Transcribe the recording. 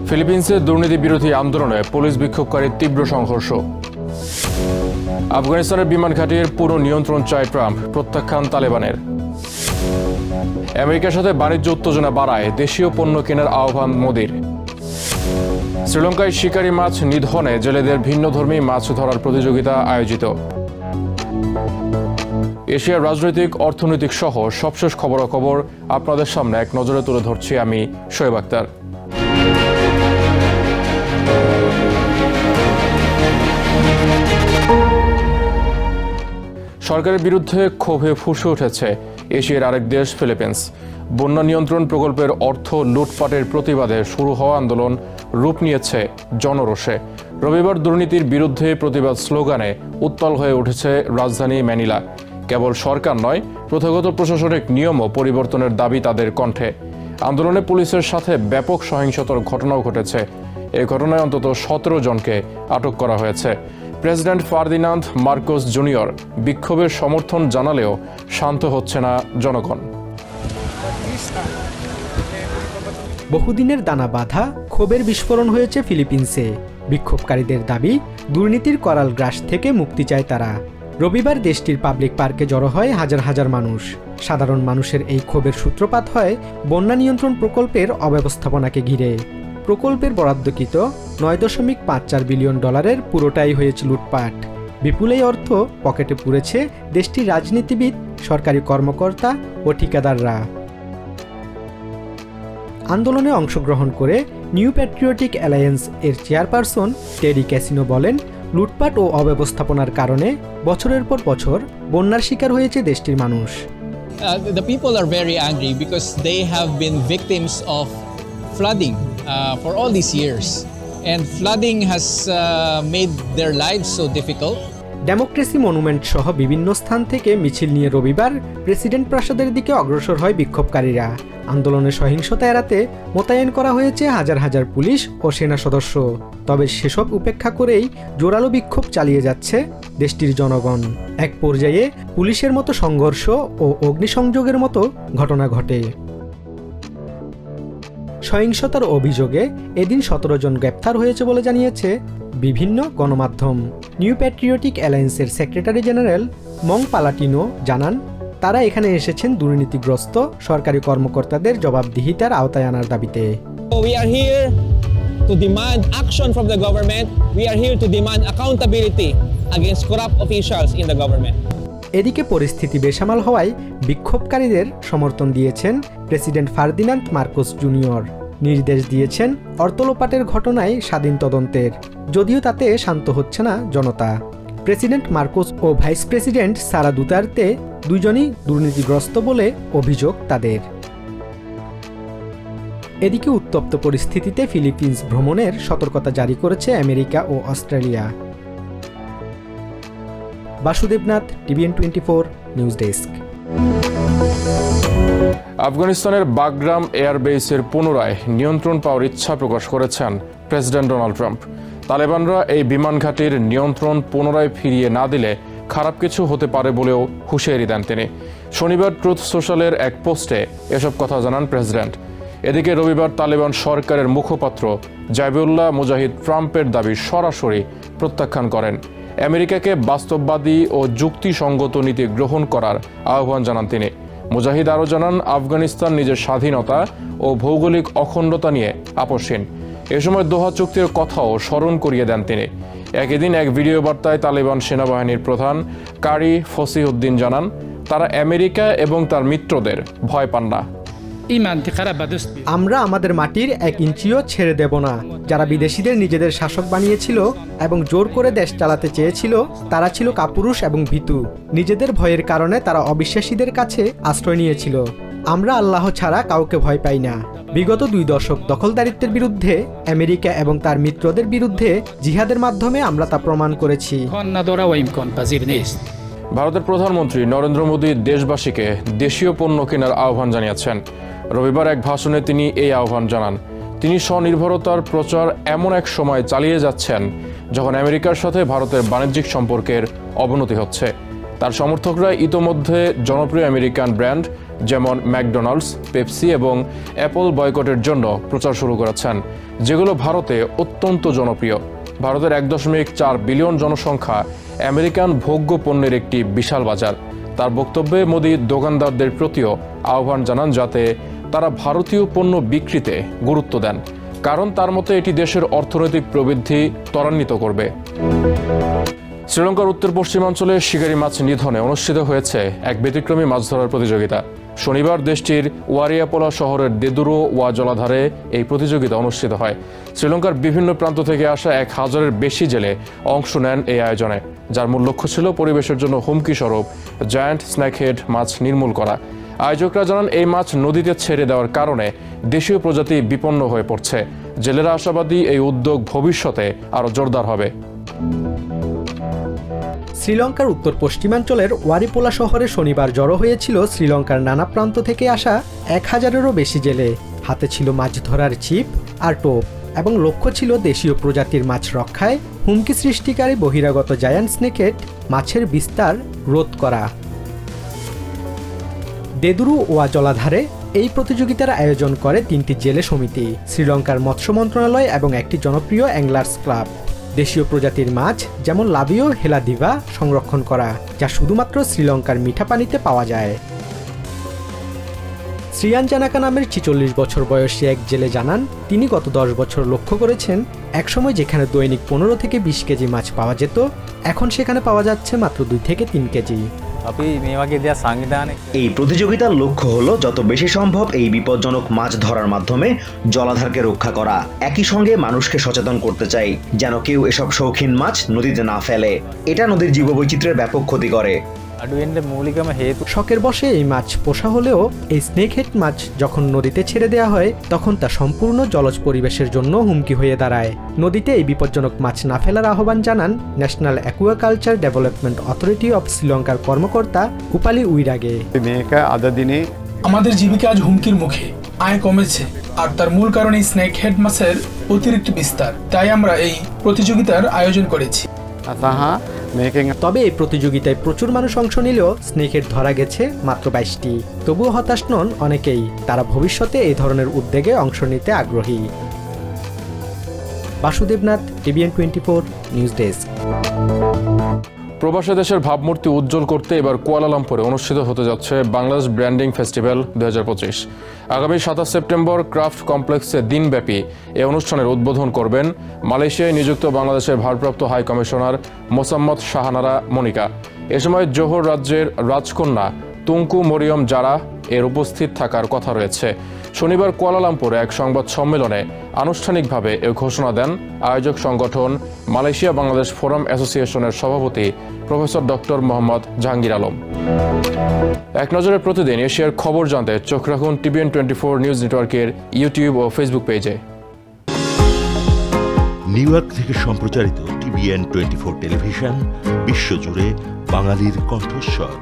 ফিলিপিন্সে দুর্নীতি বিরোধী আন্দোলনে পুলিশ বিক্ষোভকারীর তীব্র সংঘর্ষ। আফগানিস্তানের বিমান ঘাঁটির পুরো নিয়ন্ত্রণ চায় ট্রাম্প, প্রত্যাখ্যান তালেবানের। আমেরিকার সাথে বাণিজ্য উত্তেজনা বাড়ায় দেশীয় পণ্য কেনার আহ্বান মোদির। শ্রীলঙ্কায় শিকারি মাছ নিধনে জেলেদের ভিন্নধর্মী মাছ ধরার প্রতিযোগিতা আয়োজিত। এশিয়ার রাজনৈতিক, অর্থনৈতিক সহ সবশেষ খবরাখবর আপনাদের সামনে এক নজরে তুলে ধরছি আমি শোয়েব আক্তার। সরকারের বিরুদ্ধে ক্ষোভে ফুঁসে উঠেছে এশিয়ার আরেক দেশ ফিলিপিন্স। বন্যা নিয়ন্ত্রণ প্রকল্পের অর্থ লুটপাটের প্রতিবাদে শুরু হওয়া আন্দোলন রূপ নিয়েছে জনরোষে। রবিবার দুর্নীতির বিরুদ্ধে প্রতিবাদ স্লোগানে উত্তাল হয়ে উঠেছে রাজধানী ম্যানিলা। কেবল সরকার নয়, প্রথাগত প্রশাসনিক নিয়মও পরিবর্তনের দাবি তাদের কণ্ঠে। আন্দোলনে পুলিশের সাথে ব্যাপক সহিংসতার ঘটনাও ঘটেছে। এই ঘটনায় অন্তত 17 জনকে আটক করা হয়েছে। প্রেসিডেন্ট ফার্দিনান্দ মার্কোস জুনিয়র বিক্ষোভের সমর্থন জানালেও শান্ত হচ্ছে না জনগণ। বহুদিনের দানা বাঁধা ক্ষোভের বিস্ফোরণ হয়েছে ফিলিপিন্সে। বিক্ষোভকারীদের দাবি, দুর্নীতির করাল গ্রাস থেকে মুক্তি চায় তারা। রবিবার দেশটির পাবলিক পার্কে জড়ো হয় হাজার হাজার মানুষ। সাধারণ মানুষের এই ক্ষোভের সূত্রপাত হয় বন্যা নিয়ন্ত্রণ প্রকল্পের অব্যবস্থাপনাকে ঘিরে। প্রকল্পের বরাদ্দকৃত $9.54 বিলিয়ন পুরোটাই হয়েছে লুটপাট। বিপুল এই অর্থ পকেটে পুরেছে দেশটির রাজনীতিবিদ, সরকারি কর্মকর্তা ও ঠিকাদাররা। আন্দোলনে অংশগ্রহণ করে নিউ প্যাট্রিয়টিক অ্যালায়েন্স এর চেয়ারপারসন টেরি ক্যাসিনো বলেন, লুটপাট ও অব্যবস্থাপনার কারণে বছরের পর বছর বন্যার শিকার হয়েছে দেশটির মানুষ। The people are very angry because they have been victims of flooding for all these years, and flooding has made their lives so difficult. Democracy monument সহ বিভিন্ন স্থান থেকে মিছিল নিয়ে রবিবার প্রেসিডেন্ট প্রাসাদের দিকে অগ্রসর হয় বিক্ষোভকারীরা। আন্দোলনের সহিংসতা এড়াতে মোতায়েন করা হয়েছে হাজার হাজার পুলিশ ও সেনা সদস্য। তবে সেসব উপেক্ষা করেই জোরালো বিক্ষোভ চালিয়ে যাচ্ছে দেশটির জনগণ। এক পর্যায়ে পুলিশের মতো সংঘর্ষ ও অগ্নিসংযোগের মতো ঘটনা ঘটে। সহিংসতার অভিযোগে এদিন 17 জন গ্রেপ্তার হয়েছে বলে জানিয়েছে বিভিন্ন গণমাধ্যম। নিউ প্যাট্রিয়টিক অ্যালায়েন্সের সেক্রেটারি জেনারেল মং পালাটিনো জানান, তারা এখানে এসেছেন দুর্নীতিগ্রস্ত সরকারি কর্মকর্তাদের জবাবদিহিতার আওতায় আনার দাবিতে। We are here to demand action from the government. We are here to demand accountability against corrupt officials in the government. এদিকে পরিস্থিতি বেসামাল হওয়ায় বিক্ষোভকারীদের সমর্থন দিয়েছেন প্রেসিডেন্ট ফার্দিনান্দ মার্কোস জুনিয়র। নির্দেশ দিয়েছেন অর্থলোপাটের ঘটনায় স্বাধীন তদন্তের, যদিও তাতে শান্ত হচ্ছে না জনতা। প্রেসিডেন্ট মার্কোস ও ভাইস প্রেসিডেন্ট সারা দুতার্তে দুজনই দুর্নীতিগ্রস্ত বলে অভিযোগ তাদের। এদিকে উত্তপ্ত পরিস্থিতিতে ফিলিপিন্স ভ্রমণের সতর্কতা জারি করেছে আমেরিকা ও Australia. Basudebnath, TVN24 news desk. আফগানিস্তানের বাগরাম এয়ারবেসের পুনরায় নিয়ন্ত্রণ পাওয়ার ইচ্ছা প্রকাশ করেছেন প্রেসিডেন্ট ডোনাল্ড ট্রাম্প। তালেবানরা এই বিমান ঘাঁটির নিয়ন্ত্রণ পুনরায় ফিরিয়ে না দিলে খারাপ কিছু হতে পারে বলেও হুঁশিয়ারি দেন তিনি। শনিবার ট্রুথ সোশ্যালের এক পোস্টে এসব কথা জানান প্রেসিডেন্ট। এদিকে রবিবার তালেবান সরকারের মুখপাত্র জাবিউল্লাহ মুজাহিদ ট্রাম্পের দাবি সরাসরি প্রত্যাখ্যান করেন। আমেরিকাকে বাস্তববাদী ও যুক্তিসঙ্গত নীতি গ্রহণ করার আহ্বান জানান তিনি। মুজাহিদ আরও জানান, আফগানিস্তান নিজের স্বাধীনতা ও ভৌগোলিক অখণ্ডতা নিয়ে আপোষহীন। এ সময় দোহা চুক্তির কথাও স্মরণ করিয়ে দেন তিনি। একই দিন এক ভিডিও বার্তায় তালেবান সেনাবাহিনীর প্রধান কারি ফসিউদ্দিন জানান, তারা আমেরিকা এবং তার মিত্রদের ভয় পান না। আমরা আমাদের মাটির 1 ইঞ্চিও ছেড়ে দেব না। যারা বিদেশিদের নিজেদের শাসক বানিয়েছিল এবং জোর করে দেশ চালাতে চেয়েছিল, তারা ছিল কাপুরুষ এবং ভীতু। নিজেদের ভয়ের কারণে তারা অবিশ্বাসীদের কাছে আশ্রয় নিয়েছিল। আমরা আল্লাহ ছাড়া কাউকে ভয় পাই না। বিগত 2 দশক দখলদারিত্বের বিরুদ্ধে আমেরিকা এবং তার মিত্রদের বিরুদ্ধে জিহাদের মাধ্যমে আমরা তা প্রমাণ করেছি। ভারতের প্রধানমন্ত্রী নরেন্দ্র মোদী দেশবাসীকে দেশীয় পণ্য কেনার আহ্বান জানিয়েছেন। রবিবার এক ভাষণে তিনি এই আহ্বান জানান। তিনি স্বনির্ভরতার প্রচার এমন এক সময় চালিয়ে যাচ্ছেন যখন আমেরিকার সাথে ভারতের বাণিজ্যিক সম্পর্কের অবনতি হচ্ছে। তার সমর্থকরা ইতোমধ্যে জনপ্রিয় আমেরিকান ব্র্যান্ড যেমন ম্যাকডোনাল্ডস, পেপসি এবং অ্যাপল বয়কটের জন্য প্রচার শুরু করেছেন, যেগুলো ভারতে অত্যন্ত জনপ্রিয়। ভারতের 1.4 বিলিয়ন জনসংখ্যা আমেরিকান ভোগ্য পণ্যের একটি বিশাল বাজার। তার বক্তব্যে মোদি দোকানদারদের প্রতিও আহ্বান জানান যাতে তারা ভারতীয় পণ্য বিক্রিতে গুরুত্ব দেন, কারণ তার মতে এটি দেশের অর্থনৈতিক প্রবৃদ্ধি ত্বরান্বিত করবে। শ্রীলঙ্কার উত্তর পশ্চিমাঞ্চলে শিকারি মাছ নিধনে অনুষ্ঠিত হয়েছে এক ব্যতিক্রমী মাছ ধরার প্রতিযোগিতা। শনিবার দেশটির ওয়ারিয়াপোলা শহরের দেদুরো ওয়া জলাধারে এই প্রতিযোগিতা অনুষ্ঠিত হয়। শ্রীলঙ্কার বিভিন্ন প্রান্ত থেকে আসা 1000-এর বেশি জেলে অংশ নেন এই আয়োজনে, যার মূল লক্ষ্য ছিল পরিবেশের জন্য হুমকি স্বরূপ জায়ান্ট স্ন্যাকহেড মাছ নির্মূল করা। আয়োজকরা জানান এই মাছ নদীতে ছেড়ে দেওয়ার কারণে দেশীয় প্রজাতি বিপন্ন হয়ে পড়ছে। জেলেরা আশাবাদী এই উদ্যোগ ভবিষ্যতে আরও জোরদার হবে। শ্রীলঙ্কার উত্তর পশ্চিমাঞ্চলের ওয়ারিপোলা শহরে শনিবার জড়ো হয়েছিল শ্রীলঙ্কার নানা প্রান্ত থেকে আসা 1000-এরও বেশি জেলে। হাতে ছিল মাছ ধরার ছিপ আর টোপ এবং লক্ষ্য ছিল দেশীয় প্রজাতির মাছ রক্ষায় হুমকি সৃষ্টিকারী বহিরাগত জায়ান্ট স্নেকহেড মাছের বিস্তার রোধ করা। দেদুরু ওয়া জলাধারে এই প্রতিযোগিতার আয়োজন করে 3টি জেলে সমিতি, শ্রীলঙ্কার মৎস্য মন্ত্রণালয় এবং একটি জনপ্রিয় অ্যাংলার্স ক্লাব। দেশীয় প্রজাতির মাছ যেমন লাবিও হেলাদিভা সংরক্ষণ করা, যা শুধুমাত্র শ্রীলঙ্কার মিঠা পানিতে পাওয়া যায়। শ্রিয়ান জানাকা নামের 46 বছর বয়সী এক জেলে জানান, তিনি গত 10 বছর লক্ষ্য করেছেন একসময় যেখানে দৈনিক 15 থেকে 20 কেজি মাছ পাওয়া যেত, এখন সেখানে পাওয়া যাচ্ছে মাত্র 2 থেকে 3 কেজি। এই প্রতিযোগিতার লক্ষ্য হলো যত বেশি সম্ভব এই বিপজ্জনক মাছ ধরার মাধ্যমে জলাধারকে রক্ষা করা। একই সঙ্গে মানুষকে সচেতন করতে চাই যেন কেউ এসব শৌখিন মাছ নদীতে না ফেলে। এটা নদীর জীববৈচিত্র্যের ব্যাপক ক্ষতি করে। শখের বশে এই মাছ পোষা হলেও এই স্নেকহেড মাছ যখন নদীতে ছেড়ে দেওয়া হয় তখন তা সম্পূর্ণ জলজ পরিবেশের জন্য হুমকি হয়ে দাঁড়ায়। নদীতে এই বিপজ্জনক মাছ না ফেলার আহ্বান জানান national aquaculture development authority of শ্রীলঙ্কার কর্মকর্তা উপালি উইরাগে। আমাদের জীবিকা আজ হুমকির মুখে, আয় কমেছে, আর তার মূল কারণ এই স্নেকহেড মাছের অতিরিক্ত বিস্তার। তাই আমরা এই প্রতিযোগিতার আয়োজন করেছি। তবে এই প্রতিযোগিতায় প্রচুর মানুষ অংশ নিলেও স্নেকহেড ধরা গেছে মাত্র 22টি। তবুও হতাশ নন অনেকেই, তারা ভবিষ্যতে এই ধরনের উদ্যোগে অংশ নিতে আগ্রহী। Basudebnath, TVN 24 news desk. প্রবাসী দেশের ভাবমূর্তি উজ্জ্বল করতে এবার কুয়ালালামপুরে অনুষ্ঠিত হতে যাচ্ছে বাংলাদেশ ব্র্যান্ডিং ফেস্টিভ্যাল 2025। আগামী 27 সেপ্টেম্বর ক্রাফট কমপ্লেক্সে দিনব্যাপী এই অনুষ্ঠানের উদ্বোধন করবেন মালয়েশিয়ায় নিযুক্ত বাংলাদেশের ভারপ্রাপ্ত হাই কমিশনার মোসাম্মদ শাহানারা মনিকা। এ সময় জোহর রাজ্যের রাজকন্যা তুঙ্কু মরিয়ম জারা এর উপস্থিত থাকার কথা রয়েছে। শনিবার কুয়ালালামপুরে এক সংবাদ সম্মেলনে আনুষ্ঠানিকভাবে এ ঘোষণা দেন আয়োজক সংগঠন মালয়েশিয়া বাংলাদেশ ফোরাম অ্যাসোসিয়েশনের সভাপতি প্রফেসর ডক্টর মোহাম্মদ জাহাঙ্গীর আলম। এক নজরে প্রতিদিন এশিয়ার খবর জানতে চোখ রাখুন TVN 24 নিউজ নেটওয়ার্কের ইউটিউব ও ফেসবুক পেজে। নিউ ইয়র্ক থেকে সম্প্রচারিত TVN 24 টেলিভিশন বিশ্বজুড়ে বাঙালির কণ্ঠস্বর।